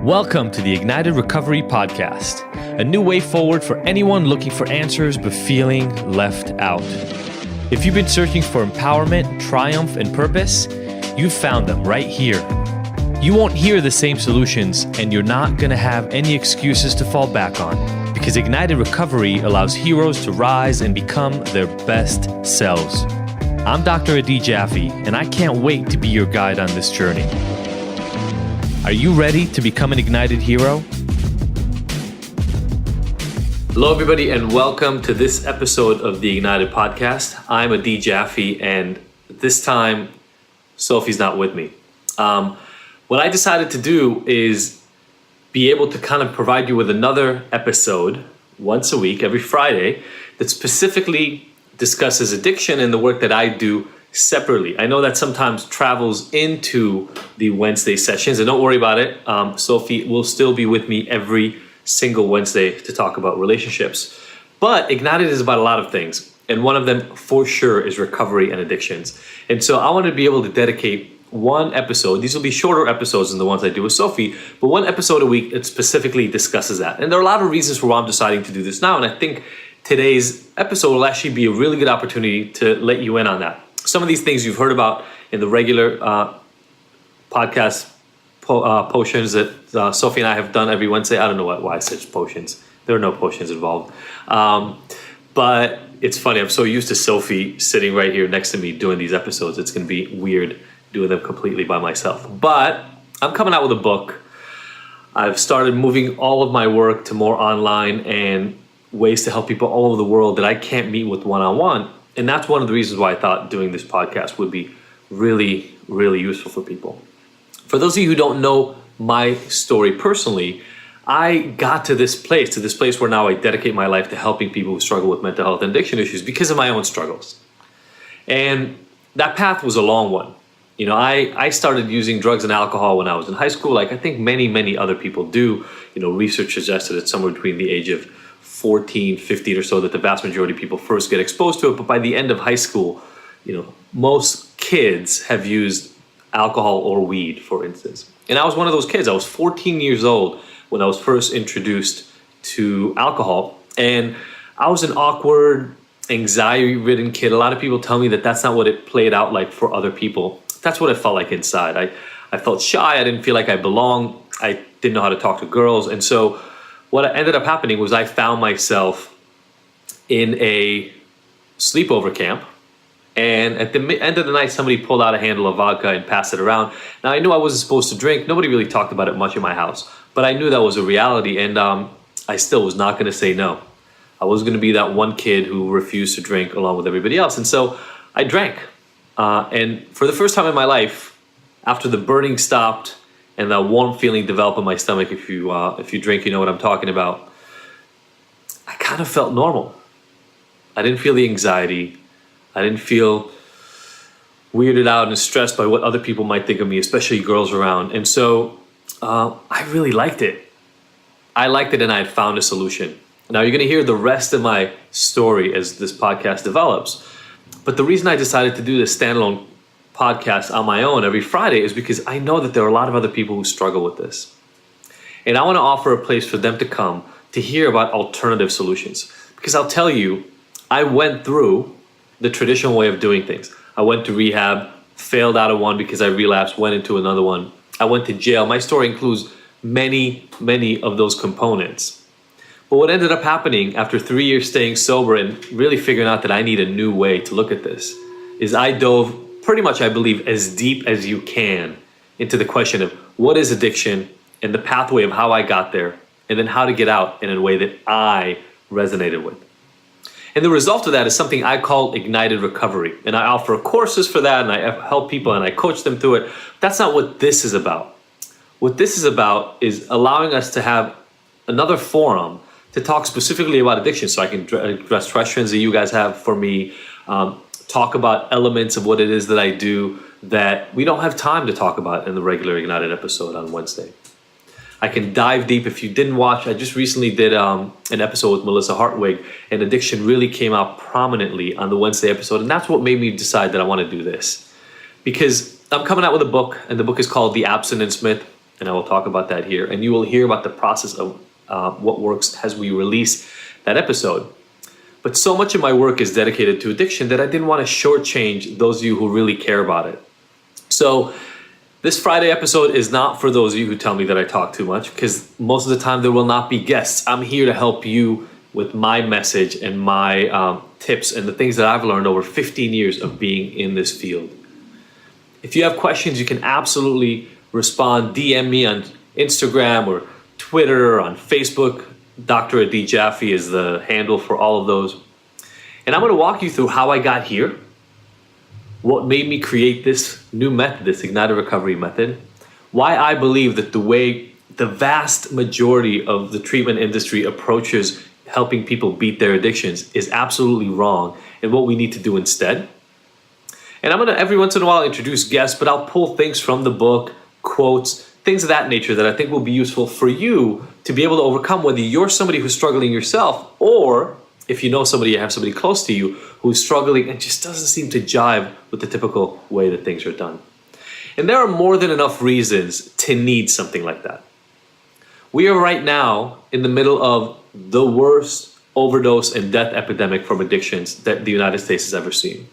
Welcome to the IGNTD Recovery Podcast, a new way forward for anyone looking for answers but feeling left out. If you've been searching for empowerment, triumph, and purpose, you've found them right here. You won't hear the same solutions, and you're not going to have any excuses to fall back on, because IGNTD Recovery allows heroes to rise and become their best selves. I'm Dr. Adi Jaffe, and I can't wait to be your guide on this journey. Are you ready to become an ignited hero? Hello, everybody, and welcome to this episode of the Ignited Podcast. I'm Adi Jaffe, and this time, Sophie's not with me. What I decided to do is be able to kind of provide you with another episode once a week, every Friday, that specifically discusses addiction and the work that I do separately. I know that sometimes travels into the Wednesday sessions, and don't worry about it. Sophie will still be with me every single Wednesday to talk about relationships. But Ignited is about a lot of things, and one of them for sure is recovery and addictions. And so I want to be able to dedicate one episode. These will be shorter episodes than the ones I do with Sophie, but one episode a week that specifically discusses that. And there are a lot of reasons for why I'm deciding to do this now, and I think today's episode will actually be a really good opportunity to let you in on that. Some of these things you've heard about in the regular podcast potions that Sophie and I have done every Wednesday. I don't know why I said potions. There are no potions involved. But it's funny. I'm so used to Sophie sitting right here next to me doing these episodes. It's going to be weird doing them completely by myself. But I'm coming out with a book. I've started moving all of my work to more online and ways to help people all over the world that I can't meet with one-on-one. And that's one of the reasons why I thought doing this podcast would be really, really useful for people. For those of you who don't know my story personally, I got to this place where now I dedicate my life to helping people who struggle with mental health and addiction issues because of my own struggles. And that path was a long one. You know, I started using drugs and alcohol when I was in high school, like I think many other people do. You know, research suggested it's somewhere between the age of 14, 15 or so that the vast majority of people first get exposed to it. But by the end of high school, you know, most kids have used alcohol or weed, for instance. And I was one of those kids. I was 14 years old when I was first introduced to alcohol. And I was an awkward, anxiety-ridden kid. A lot of people tell me that that's not what it played out like for other people. That's what it felt like inside. I felt shy. I didn't feel like I belonged. I didn't know how to talk to girls. And so what ended up happening was I found myself in a sleepover camp, and at the end of the night, somebody pulled out a handle of vodka and passed it around. Now, I knew I wasn't supposed to drink. Nobody really talked about it much in my house, but I knew that was a reality, and I still was not going to say no. I was going to be that one kid who refused to drink along with everybody else, and so I drank. And for the first time in my life, after the burning stopped, and that warm feeling developed in my stomach. If you drink, you know what I'm talking about. I kind of felt normal. I didn't feel the anxiety. I didn't feel weirded out and stressed by what other people might think of me, especially girls around. And so I really liked it. I liked it, and I had found a solution. Now you're going to hear the rest of my story as this podcast develops. But the reason I decided to do this standalone podcast on my own every Friday is because I know that there are a lot of other people who struggle with this. And I want to offer a place for them to come to hear about alternative solutions. Because I'll tell you, I went through the traditional way of doing things. I went to rehab, failed out of one because I relapsed, went into another one. I went to jail. My story includes many of those components. But what ended up happening after 3 years staying sober and really figuring out that I need a new way to look at this is I dove pretty much, I believe, as deep as you can into the question of what is addiction and the pathway of how I got there, and then how to get out in a way that I resonated with. And the result of that is something I call Ignited Recovery. And I offer courses for that, and I help people and I coach them through it. That's not what this is about. What this is about is allowing us to have another forum to talk specifically about addiction, so I can address questions that you guys have for me, talk about elements of what it is that I do that we don't have time to talk about in the regular Ignited episode on Wednesday. I can dive deep. If you didn't watch, I just recently did an episode with Melissa Hartwig, and addiction really came out prominently on the Wednesday episode, and that's what made me decide that I want to do this. Because I'm coming out with a book, and the book is called The Abstinence Myth. and I will talk about that here. And you will hear about the process of what works as we release that episode. But so much of my work is dedicated to addiction that I didn't want to shortchange those of you who really care about it. So this Friday episode is not for those of you who tell me that I talk too much, because most of the time there will not be guests. I'm here to help you with my message and my tips and the things that I've learned over 15 years of being in this field. If you have questions, you can absolutely respond. DM me on Instagram or Twitter or on Facebook. Dr. Adi Jaffe is the handle for all of those. And I'm going to walk you through how I got here, what made me create this new method, this Ignited Recovery method, why I believe that the way the vast majority of the treatment industry approaches helping people beat their addictions is absolutely wrong, and what we need to do instead. And I'm going to every once in a while introduce guests, but I'll pull things from the book, quotes, things of that nature that I think will be useful for you to be able to overcome, whether you're somebody who's struggling yourself, or if you know somebody, you have somebody close to you who's struggling and just doesn't seem to jive with the typical way that things are done. And there are more than enough reasons to need something like that. We are right now in the middle of the worst overdose and death epidemic from addictions that the United States has ever seen.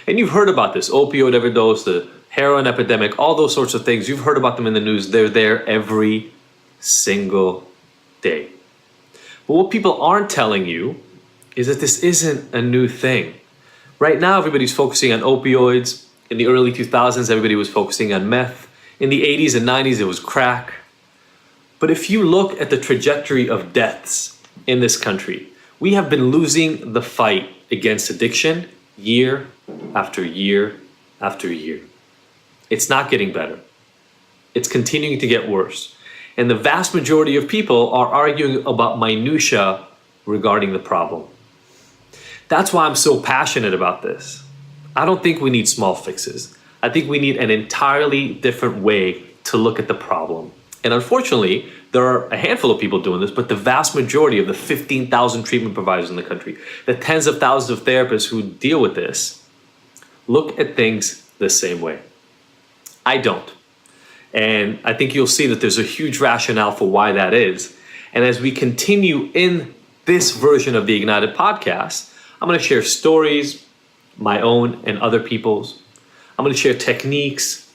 And you've heard about this, opioid overdose, the heroin epidemic, all those sorts of things. You've heard about them in the news. They're there every single day. But what people aren't telling you is that this isn't a new thing. Right now, everybody's focusing on opioids. In the early 2000s, everybody was focusing on meth. In the 80s and 90s, it was crack. But if you look at the trajectory of deaths in this country, we have been losing the fight against addiction year after year after year. It's not getting better. It's continuing to get worse. And the vast majority of people are arguing about minutia regarding the problem. That's why I'm so passionate about this. I don't think we need small fixes. I think we need an entirely different way to look at the problem. And unfortunately, there are a handful of people doing this, but the vast majority of the 15,000 treatment providers in the country, the tens of thousands of therapists who deal with this, look at things the same way. I don't. And I think you'll see that there's a huge rationale for why that is. And as we continue in this version of the Ignited podcast, I'm going to share stories, my own and other people's. I'm going to share techniques.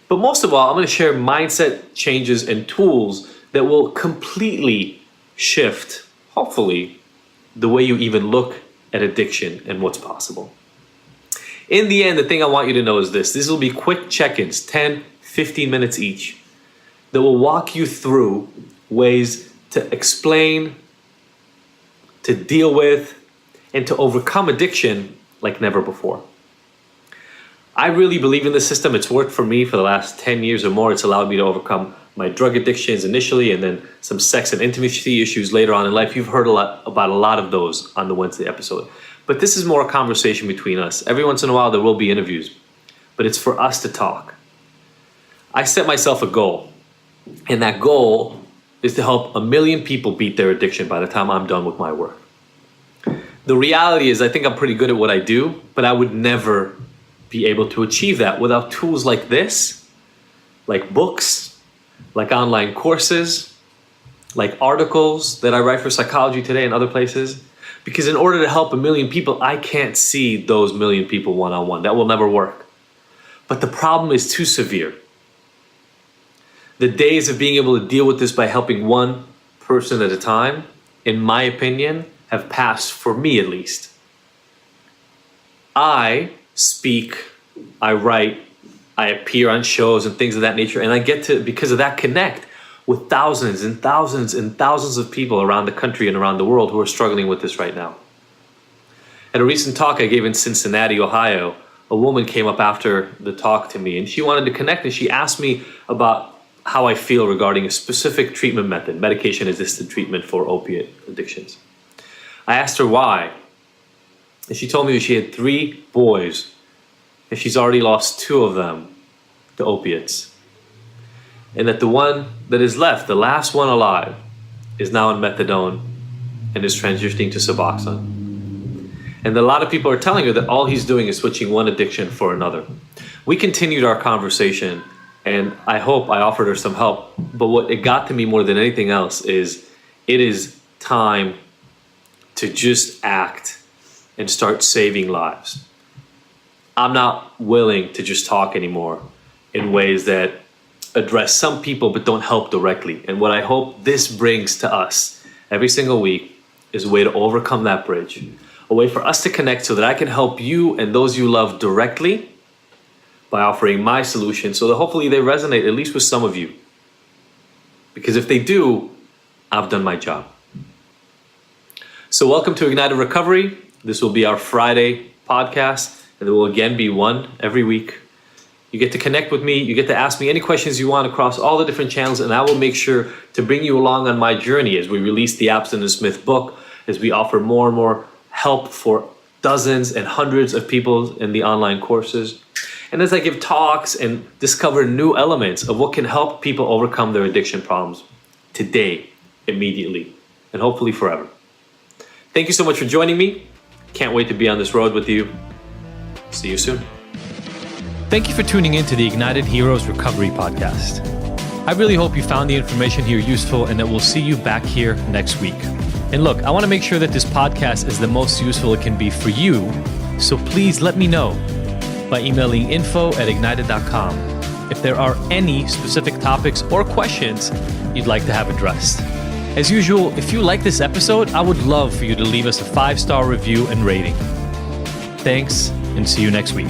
But most of all, I'm going to share mindset changes and tools that will completely shift, hopefully, the way you even look at addiction and what's possible. In the end, the thing I want you to know is this. These will be quick check-ins, 10, 15 minutes each, that will walk you through ways to explain, to deal with, and to overcome addiction like never before. I really believe in this system. It's worked for me for the last 10 years or more. It's allowed me to overcome my drug addictions initially, and then some sex and intimacy issues later on in life. You've heard about a lot of those on the Wednesday episode. But this is more a conversation between us. Every once in a while, there will be interviews, but it's for us to talk. I set myself a goal, and that goal is to help 1 million people beat their addiction by the time I'm done with my work. The reality is I think I'm pretty good at what I do, but I would never be able to achieve that without tools like this, like books, like online courses, like articles that I write for Psychology Today and other places. Because in order to help 1 million people, I can't see those 1 million people one-on-one. That will never work. But the problem is too severe. The days of being able to deal with this by helping one person at a time, in my opinion, have passed, for me at least. I speak, I write, I appear on shows and things of that nature, and I get to, because of that, connect with thousands and thousands and thousands of people around the country and around the world who are struggling with this right now. At a recent talk I gave in Cincinnati, Ohio, a woman came up after the talk to me, and she wanted to connect, and she asked me about how I feel regarding a specific treatment method, medication-assisted treatment for opiate addictions. I asked her why, and she told me that she had 3 boys, and she's already lost 2 of them to opiates. And that the one that is left, the last one alive, is now on methadone and is transitioning to Suboxone. And a lot of people are telling her that all he's doing is switching one addiction for another. We continued our conversation, And I hope I offered her some help. But what it got to me more than anything else is it is time to just act and start saving lives. I'm not willing to just talk anymore in ways that address some people but don't help directly. And what I hope this brings to us every single week is a way to overcome that bridge, a way for us to connect so that I can help you and those you love directly by offering my solution so that hopefully they resonate at least with some of you. Because if they do, I've done my job. So welcome to Ignited Recovery. This will be our Friday podcast, and there will again be one every week. You get to connect with me. You get to ask me any questions you want across all the different channels, and I will make sure to bring you along on my journey as we release the Abstinence Myth book, as we offer more and more help for dozens and hundreds of people in the online courses. And as I give talks and discover new elements of what can help people overcome their addiction problems today, immediately, and hopefully forever. Thank you so much for joining me. Can't wait to be on this road with you. See you soon. Thank you for tuning in to the Ignited Heroes Recovery Podcast. I really hope you found the information here useful and that we'll see you back here next week. And look, I want to make sure that this podcast is the most useful it can be for you, so please let me know by emailing info@ignited.com if there are any specific topics or questions you'd like to have addressed. As usual, if you like this episode, I would love for you to leave us a 5-star review and rating. Thanks, and see you next week.